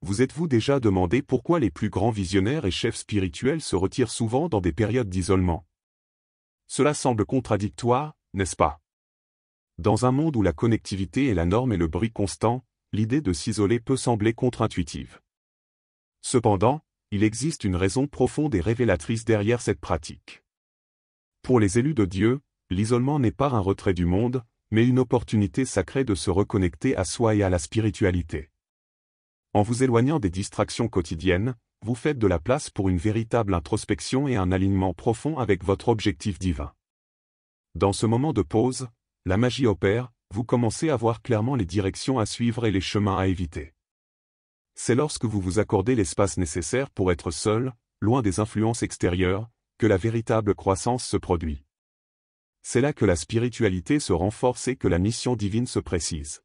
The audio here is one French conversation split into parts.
Vous êtes-vous déjà demandé pourquoi les plus grands visionnaires et chefs spirituels se retirent souvent dans des périodes d'isolement? Cela semble contradictoire, n'est-ce pas? Dans un monde où la connectivité est la norme et le bruit constant, l'idée de s'isoler peut sembler contre-intuitive. Cependant, il existe une raison profonde et révélatrice derrière cette pratique. Pour les élus de Dieu, l'isolement n'est pas un retrait du monde, mais une opportunité sacrée de se reconnecter à soi et à la spiritualité. En vous éloignant des distractions quotidiennes, vous faites de la place pour une véritable introspection et un alignement profond avec votre objectif divin. Dans ce moment de pause, la magie opère, vous commencez à voir clairement les directions à suivre et les chemins à éviter. C'est lorsque vous vous accordez l'espace nécessaire pour être seul, loin des influences extérieures, que la véritable croissance se produit. C'est là que la spiritualité se renforce et que la mission divine se précise.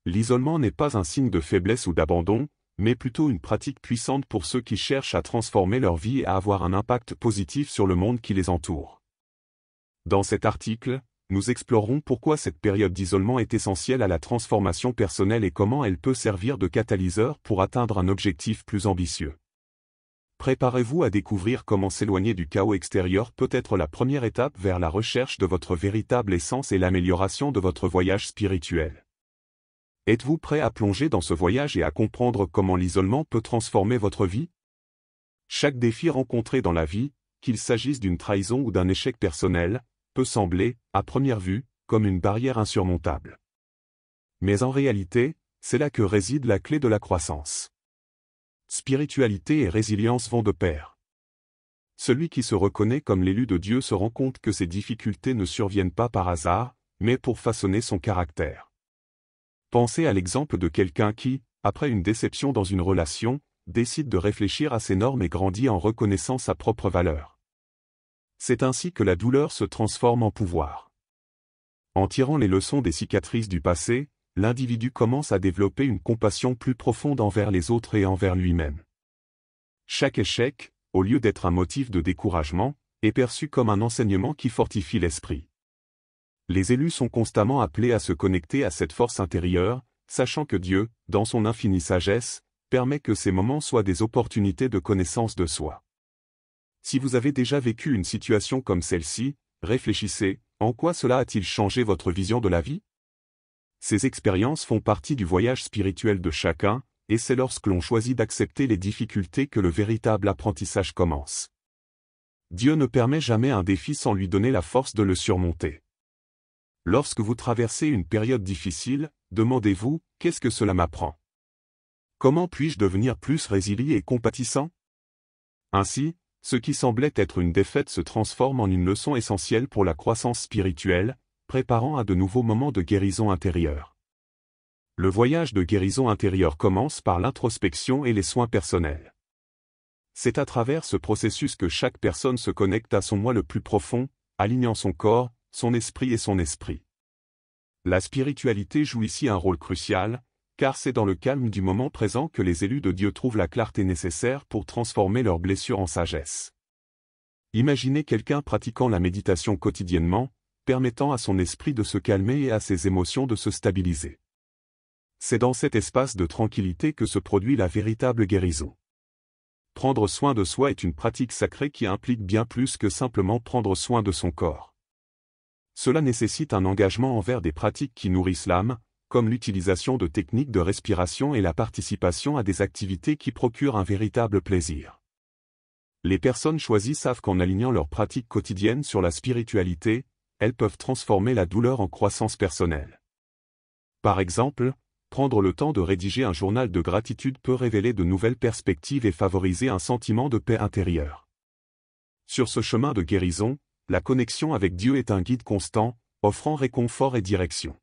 L'isolement n'est pas un signe de faiblesse ou d'abandon, mais plutôt une pratique puissante pour ceux qui cherchent à transformer leur vie et à avoir un impact positif sur le monde qui les entoure. Dans cet article, nous explorerons pourquoi cette période d'isolement est essentielle à la transformation personnelle et comment elle peut servir de catalyseur pour atteindre un objectif plus ambitieux. Préparez-vous à découvrir comment s'éloigner du chaos extérieur peut être la première étape vers la recherche de votre véritable essence et l'amélioration de votre voyage spirituel. Êtes-vous prêt à plonger dans ce voyage et à comprendre comment l'isolement peut transformer votre vie? Chaque défi rencontré dans la vie, qu'il s'agisse d'une trahison ou d'un échec personnel, peut sembler, à première vue, comme une barrière insurmontable. Mais en réalité, c'est là que réside la clé de la croissance. Spiritualité et résilience vont de pair. Celui qui se reconnaît comme l'élu de Dieu se rend compte que ces difficultés ne surviennent pas par hasard, mais pour façonner son caractère. Pensez à l'exemple de quelqu'un qui, après une déception dans une relation, décide de réfléchir à ses normes et grandit en reconnaissant sa propre valeur. C'est ainsi que la douleur se transforme en pouvoir. En tirant les leçons des cicatrices du passé, l'individu commence à développer une compassion plus profonde envers les autres et envers lui-même. Chaque échec, au lieu d'être un motif de découragement, est perçu comme un enseignement qui fortifie l'esprit. Les élus sont constamment appelés à se connecter à cette force intérieure, sachant que Dieu, dans son infinie sagesse, permet que ces moments soient des opportunités de connaissance de soi. Si vous avez déjà vécu une situation comme celle-ci, réfléchissez, en quoi cela a-t-il changé votre vision de la vie? Ces expériences font partie du voyage spirituel de chacun, et c'est lorsque l'on choisit d'accepter les difficultés que le véritable apprentissage commence. Dieu ne permet jamais un défi sans lui donner la force de le surmonter. Lorsque vous traversez une période difficile, demandez-vous, qu'est-ce que cela m'apprend? Comment puis-je devenir plus résilient et compatissant? Ainsi, ce qui semblait être une défaite se transforme en une leçon essentielle pour la croissance spirituelle, préparant à de nouveaux moments de guérison intérieure. Le voyage de guérison intérieure commence par l'introspection et les soins personnels. C'est à travers ce processus que chaque personne se connecte à son moi le plus profond, alignant son corps, son esprit et son esprit. La spiritualité joue ici un rôle crucial, car c'est dans le calme du moment présent que les élus de Dieu trouvent la clarté nécessaire pour transformer leurs blessures en sagesse. Imaginez quelqu'un pratiquant la méditation quotidiennement, permettant à son esprit de se calmer et à ses émotions de se stabiliser. C'est dans cet espace de tranquillité que se produit la véritable guérison. Prendre soin de soi est une pratique sacrée qui implique bien plus que simplement prendre soin de son corps. Cela nécessite un engagement envers des pratiques qui nourrissent l'âme, comme l'utilisation de techniques de respiration et la participation à des activités qui procurent un véritable plaisir. Les personnes choisies savent qu'en alignant leurs pratiques quotidiennes sur la spiritualité, elles peuvent transformer la douleur en croissance personnelle. Par exemple, prendre le temps de rédiger un journal de gratitude peut révéler de nouvelles perspectives et favoriser un sentiment de paix intérieure. Sur ce chemin de guérison, la connexion avec Dieu est un guide constant, offrant réconfort et direction.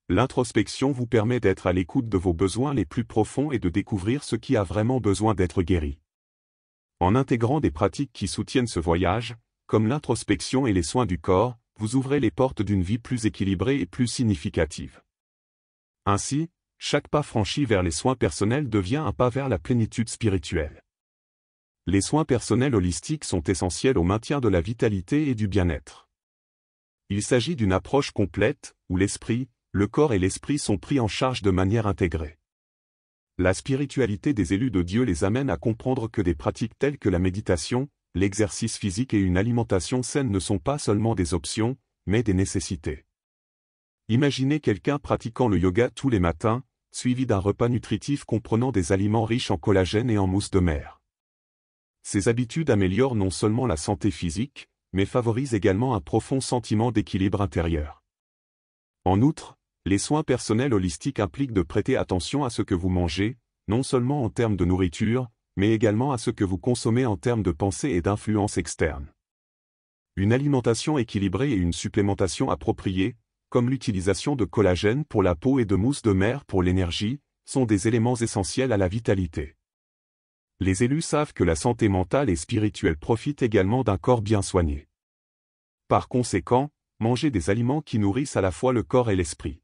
L'introspection vous permet d'être à l'écoute de vos besoins les plus profonds et de découvrir ce qui a vraiment besoin d'être guéri. En intégrant des pratiques qui soutiennent ce voyage, comme l'introspection et les soins du corps, vous ouvrez les portes d'une vie plus équilibrée et plus significative. Ainsi, chaque pas franchi vers les soins personnels devient un pas vers la plénitude spirituelle. Les soins personnels holistiques sont essentiels au maintien de la vitalité et du bien-être. Il s'agit d'une approche complète, où l'esprit, le corps et l'esprit sont pris en charge de manière intégrée. La spiritualité des élus de Dieu les amène à comprendre que des pratiques telles que la méditation, l'exercice physique et une alimentation saine ne sont pas seulement des options, mais des nécessités. Imaginez quelqu'un pratiquant le yoga tous les matins, suivi d'un repas nutritif comprenant des aliments riches en collagène et en mousse de mer. Ces habitudes améliorent non seulement la santé physique, mais favorisent également un profond sentiment d'équilibre intérieur. En outre, les soins personnels holistiques impliquent de prêter attention à ce que vous mangez, non seulement en termes de nourriture, mais également à ce que vous consommez en termes de pensée et d'influence externe. Une alimentation équilibrée et une supplémentation appropriée, comme l'utilisation de collagène pour la peau et de mousse de mer pour l'énergie, sont des éléments essentiels à la vitalité. Les élus savent que la santé mentale et spirituelle profite également d'un corps bien soigné. Par conséquent, mangez des aliments qui nourrissent à la fois le corps et l'esprit.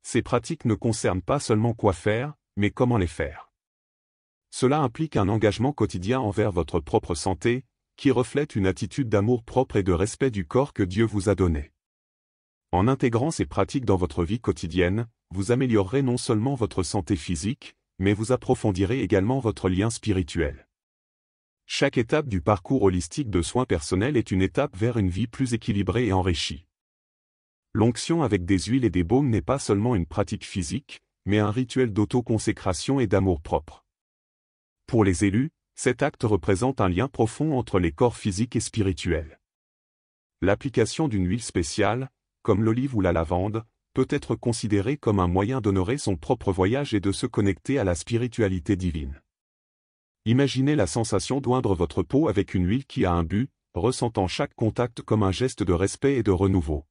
Ces pratiques ne concernent pas seulement quoi faire, mais comment les faire. Cela implique un engagement quotidien envers votre propre santé, qui reflète une attitude d'amour propre et de respect du corps que Dieu vous a donné. En intégrant ces pratiques dans votre vie quotidienne, vous améliorerez non seulement votre santé physique, mais vous approfondirez également votre lien spirituel. Chaque étape du parcours holistique de soins personnels est une étape vers une vie plus équilibrée et enrichie. L'onction avec des huiles et des baumes n'est pas seulement une pratique physique, mais un rituel d'auto-consécration et d'amour-propre. Pour les élus, cet acte représente un lien profond entre les corps physiques et spirituels. L'application d'une huile spéciale, comme l'olive ou la lavande, peut être considérée comme un moyen d'honorer son propre voyage et de se connecter à la spiritualité divine. Imaginez la sensation d'oindre votre peau avec une huile qui a un but, ressentant chaque contact comme un geste de respect et de renouveau.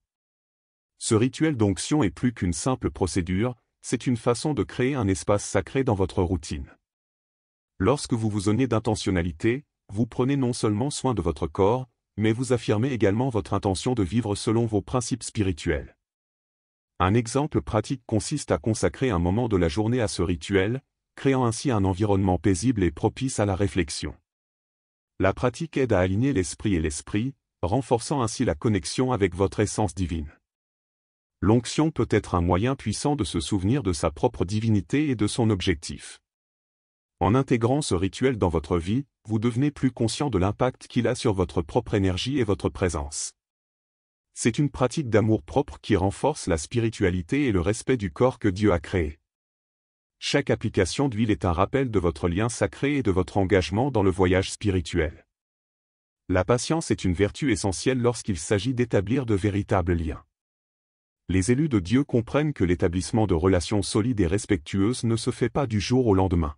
Ce rituel d'onction est plus qu'une simple procédure, c'est une façon de créer un espace sacré dans votre routine. Lorsque vous vous honnez d'intentionnalité, vous prenez non seulement soin de votre corps, mais vous affirmez également votre intention de vivre selon vos principes spirituels. Un exemple pratique consiste à consacrer un moment de la journée à ce rituel, créant ainsi un environnement paisible et propice à la réflexion. La pratique aide à aligner l'esprit, renforçant ainsi la connexion avec votre essence divine. L'onction peut être un moyen puissant de se souvenir de sa propre divinité et de son objectif. En intégrant ce rituel dans votre vie, vous devenez plus conscient de l'impact qu'il a sur votre propre énergie et votre présence. C'est une pratique d'amour-propre qui renforce la spiritualité et le respect du corps que Dieu a créé. Chaque application d'huile est un rappel de votre lien sacré et de votre engagement dans le voyage spirituel. La patience est une vertu essentielle lorsqu'il s'agit d'établir de véritables liens. Les élus de Dieu comprennent que l'établissement de relations solides et respectueuses ne se fait pas du jour au lendemain.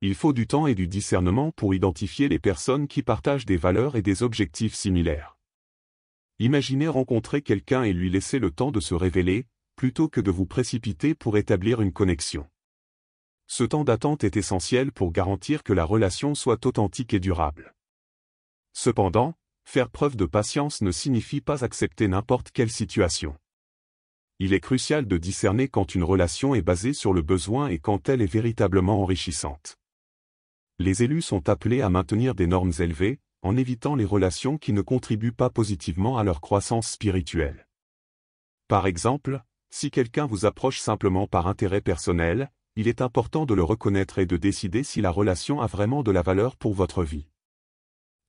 Il faut du temps et du discernement pour identifier les personnes qui partagent des valeurs et des objectifs similaires. Imaginez rencontrer quelqu'un et lui laisser le temps de se révéler, plutôt que de vous précipiter pour établir une connexion. Ce temps d'attente est essentiel pour garantir que la relation soit authentique et durable. Cependant, faire preuve de patience ne signifie pas accepter n'importe quelle situation. Il est crucial de discerner quand une relation est basée sur le besoin et quand elle est véritablement enrichissante. Les élus sont appelés à maintenir des normes élevées, en évitant les relations qui ne contribuent pas positivement à leur croissance spirituelle. Par exemple, si quelqu'un vous approche simplement par intérêt personnel, il est important de le reconnaître et de décider si la relation a vraiment de la valeur pour votre vie.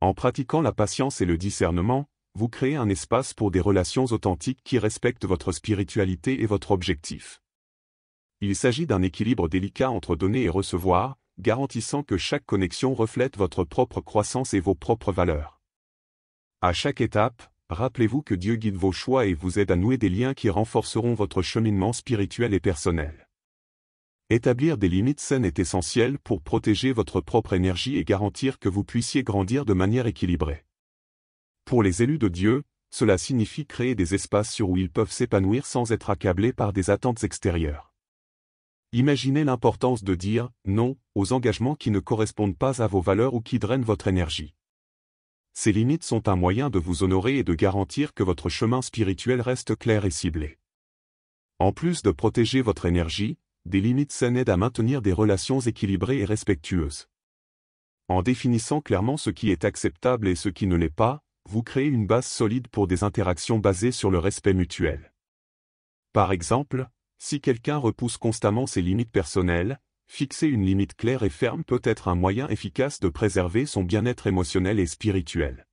En pratiquant la patience et le discernement, vous créez un espace pour des relations authentiques qui respectent votre spiritualité et votre objectif. Il s'agit d'un équilibre délicat entre donner et recevoir, garantissant que chaque connexion reflète votre propre croissance et vos propres valeurs. À chaque étape, rappelez-vous que Dieu guide vos choix et vous aide à nouer des liens qui renforceront votre cheminement spirituel et personnel. Établir des limites saines est essentiel pour protéger votre propre énergie et garantir que vous puissiez grandir de manière équilibrée. Pour les élus de Dieu, cela signifie créer des espaces où ils peuvent s'épanouir sans être accablés par des attentes extérieures. Imaginez l'importance de dire « non » aux engagements qui ne correspondent pas à vos valeurs ou qui drainent votre énergie. Ces limites sont un moyen de vous honorer et de garantir que votre chemin spirituel reste clair et ciblé. En plus de protéger votre énergie, des limites saines aident à maintenir des relations équilibrées et respectueuses. En définissant clairement ce qui est acceptable et ce qui ne l'est pas, vous créez une base solide pour des interactions basées sur le respect mutuel. Par exemple, si quelqu'un repousse constamment ses limites personnelles, Fixer une limite claire et ferme peut être un moyen efficace de préserver son bien-être émotionnel et spirituel.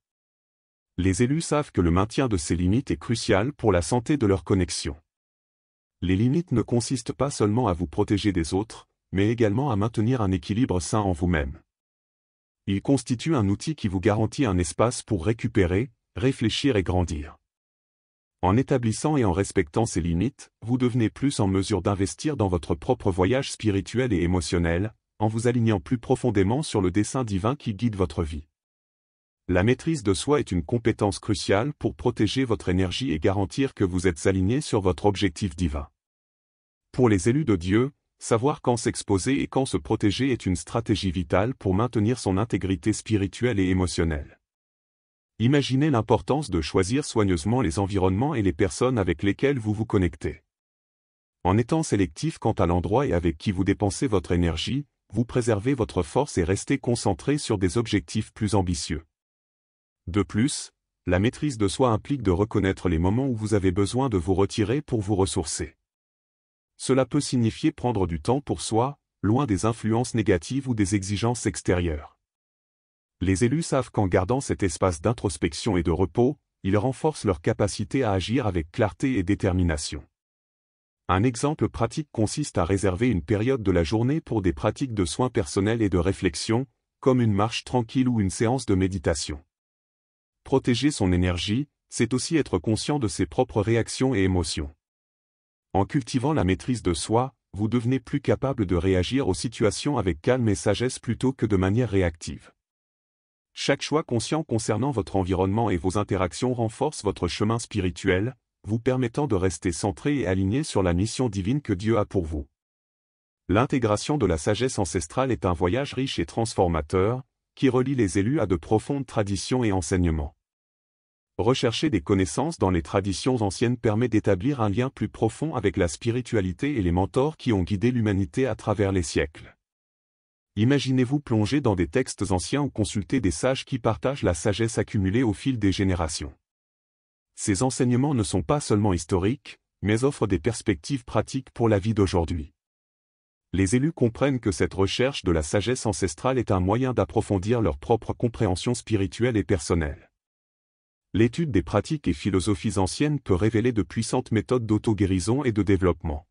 Les élus savent que le maintien de ces limites est crucial pour la santé de leur connexion. Les limites ne consistent pas seulement à vous protéger des autres, mais également à maintenir un équilibre sain en vous-même. Ils constituent un outil qui vous garantit un espace pour récupérer, réfléchir et grandir. En établissant et en respectant ces limites, vous devenez plus en mesure d'investir dans votre propre voyage spirituel et émotionnel, en vous alignant plus profondément sur le dessein divin qui guide votre vie. La maîtrise de soi est une compétence cruciale pour protéger votre énergie et garantir que vous êtes aligné sur votre objectif divin. Pour les élus de Dieu, savoir quand s'exposer et quand se protéger est une stratégie vitale pour maintenir son intégrité spirituelle et émotionnelle. Imaginez l'importance de choisir soigneusement les environnements et les personnes avec lesquelles vous vous connectez. En étant sélectif quant à l'endroit et avec qui vous dépensez votre énergie, vous préservez votre force et restez concentré sur des objectifs plus ambitieux. De plus, la maîtrise de soi implique de reconnaître les moments où vous avez besoin de vous retirer pour vous ressourcer. Cela peut signifier prendre du temps pour soi, loin des influences négatives ou des exigences extérieures. Les élus savent qu'en gardant cet espace d'introspection et de repos, ils renforcent leur capacité à agir avec clarté et détermination. Un exemple pratique consiste à réserver une période de la journée pour des pratiques de soins personnels et de réflexion, comme une marche tranquille ou une séance de méditation. Protéger son énergie, c'est aussi être conscient de ses propres réactions et émotions. En cultivant la maîtrise de soi, vous devenez plus capable de réagir aux situations avec calme et sagesse plutôt que de manière réactive. Chaque choix conscient concernant votre environnement et vos interactions renforce votre chemin spirituel, vous permettant de rester centré et aligné sur la mission divine que Dieu a pour vous. L'intégration de la sagesse ancestrale est un voyage riche et transformateur, qui relie les élus à de profondes traditions et enseignements. Rechercher des connaissances dans les traditions anciennes permet d'établir un lien plus profond avec la spiritualité et les mentors qui ont guidé l'humanité à travers les siècles. Imaginez-vous plonger dans des textes anciens ou consulter des sages qui partagent la sagesse accumulée au fil des générations. Ces enseignements ne sont pas seulement historiques, mais offrent des perspectives pratiques pour la vie d'aujourd'hui. Les élus comprennent que cette recherche de la sagesse ancestrale est un moyen d'approfondir leur propre compréhension spirituelle et personnelle. L'étude des pratiques et philosophies anciennes peut révéler de puissantes méthodes d'auto-guérison et de développement.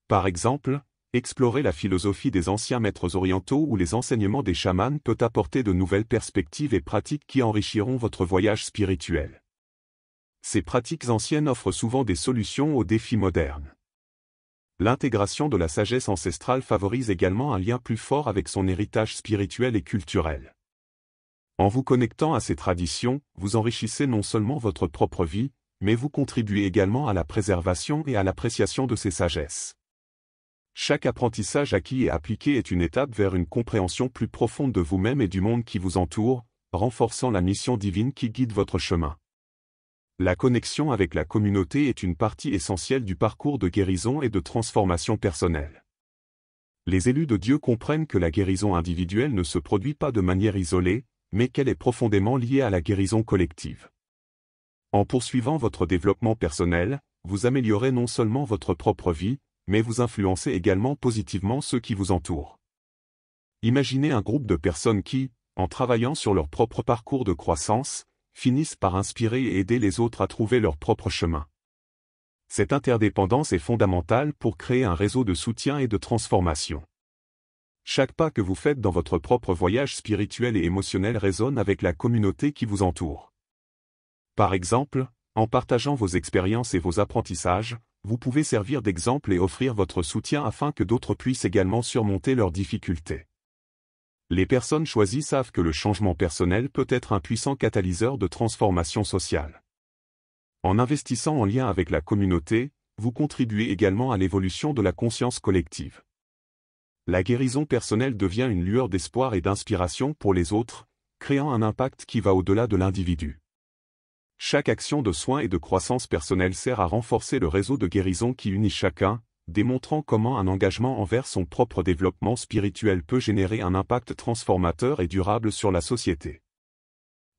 Par exemple, explorer la philosophie des anciens maîtres orientaux ou les enseignements des chamans peut apporter de nouvelles perspectives et pratiques qui enrichiront votre voyage spirituel. Ces pratiques anciennes offrent souvent des solutions aux défis modernes. L'intégration de la sagesse ancestrale favorise également un lien plus fort avec son héritage spirituel et culturel. En vous connectant à ces traditions, vous enrichissez non seulement votre propre vie, mais vous contribuez également à la préservation et à l'appréciation de ces sagesses. Chaque apprentissage acquis et appliqué est une étape vers une compréhension plus profonde de vous-même et du monde qui vous entoure, renforçant la mission divine qui guide votre chemin. La connexion avec la communauté est une partie essentielle du parcours de guérison et de transformation personnelle. Les élus de Dieu comprennent que la guérison individuelle ne se produit pas de manière isolée, mais qu'elle est profondément liée à la guérison collective. En poursuivant votre développement personnel, vous améliorez non seulement votre propre vie, mais vous influencez également positivement ceux qui vous entourent. Imaginez un groupe de personnes qui, en travaillant sur leur propre parcours de croissance, finissent par inspirer et aider les autres à trouver leur propre chemin. Cette interdépendance est fondamentale pour créer un réseau de soutien et de transformation. Chaque pas que vous faites dans votre propre voyage spirituel et émotionnel résonne avec la communauté qui vous entoure. Par exemple, en partageant vos expériences et vos apprentissages, vous pouvez servir d'exemple et offrir votre soutien afin que d'autres puissent également surmonter leurs difficultés. Les personnes choisies savent que le changement personnel peut être un puissant catalyseur de transformation sociale. En investissant en lien avec la communauté, vous contribuez également à l'évolution de la conscience collective. La guérison personnelle devient une lueur d'espoir et d'inspiration pour les autres, créant un impact qui va au-delà de l'individu. Chaque action de soin et de croissance personnelle sert à renforcer le réseau de guérison qui unit chacun, démontrant comment un engagement envers son propre développement spirituel peut générer un impact transformateur et durable sur la société.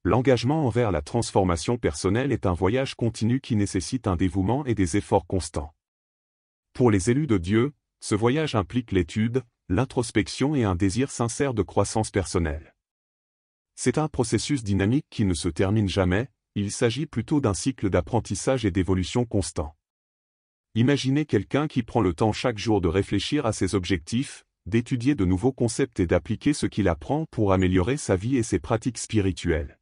L'engagement envers la transformation personnelle est un voyage continu qui nécessite un dévouement et des efforts constants. Pour les élus de Dieu, ce voyage implique l'étude, l'introspection et un désir sincère de croissance personnelle. C'est un processus dynamique qui ne se termine jamais, il s'agit plutôt d'un cycle d'apprentissage et d'évolution constant. Imaginez quelqu'un qui prend le temps chaque jour de réfléchir à ses objectifs, d'étudier de nouveaux concepts et d'appliquer ce qu'il apprend pour améliorer sa vie et ses pratiques spirituelles.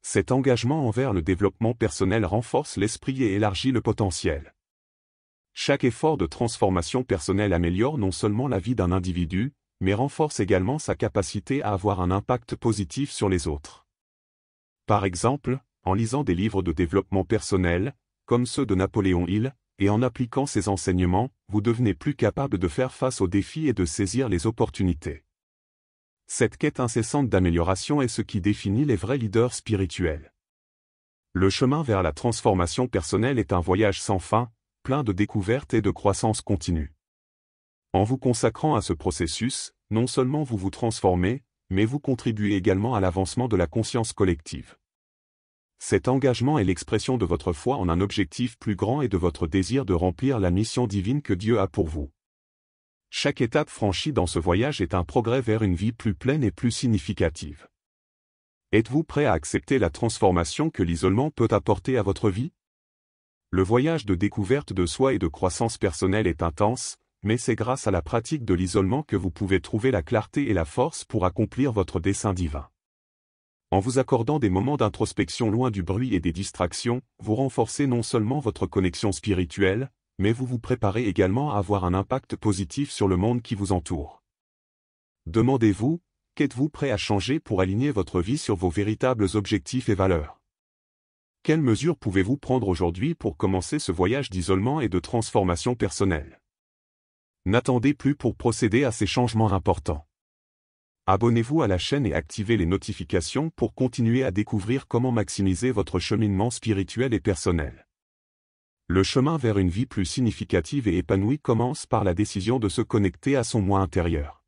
Cet engagement envers le développement personnel renforce l'esprit et élargit le potentiel. Chaque effort de transformation personnelle améliore non seulement la vie d'un individu, mais renforce également sa capacité à avoir un impact positif sur les autres. Par exemple, en lisant des livres de développement personnel, comme ceux de Napoléon Hill, et en appliquant ses enseignements, vous devenez plus capable de faire face aux défis et de saisir les opportunités. Cette quête incessante d'amélioration est ce qui définit les vrais leaders spirituels. Le chemin vers la transformation personnelle est un voyage sans fin, plein de découvertes et de croissance continue. En vous consacrant à ce processus, non seulement vous vous transformez, mais vous contribuez également à l'avancement de la conscience collective. Cet engagement est l'expression de votre foi en un objectif plus grand et de votre désir de remplir la mission divine que Dieu a pour vous. Chaque étape franchie dans ce voyage est un progrès vers une vie plus pleine et plus significative. Êtes-vous prêt à accepter la transformation que l'isolement peut apporter à votre vie? Le voyage de découverte de soi et de croissance personnelle est intense, mais c'est grâce à la pratique de l'isolement que vous pouvez trouver la clarté et la force pour accomplir votre dessein divin. En vous accordant des moments d'introspection loin du bruit et des distractions, vous renforcez non seulement votre connexion spirituelle, mais vous vous préparez également à avoir un impact positif sur le monde qui vous entoure. Demandez-vous, qu'êtes-vous prêt à changer pour aligner votre vie sur vos véritables objectifs et valeurs? Quelles mesures pouvez-vous prendre aujourd'hui pour commencer ce voyage d'isolement et de transformation personnelle? N'attendez plus pour procéder à ces changements importants. Abonnez-vous à la chaîne et activez les notifications pour continuer à découvrir comment maximiser votre cheminement spirituel et personnel. Le chemin vers une vie plus significative et épanouie commence par la décision de se connecter à son moi intérieur.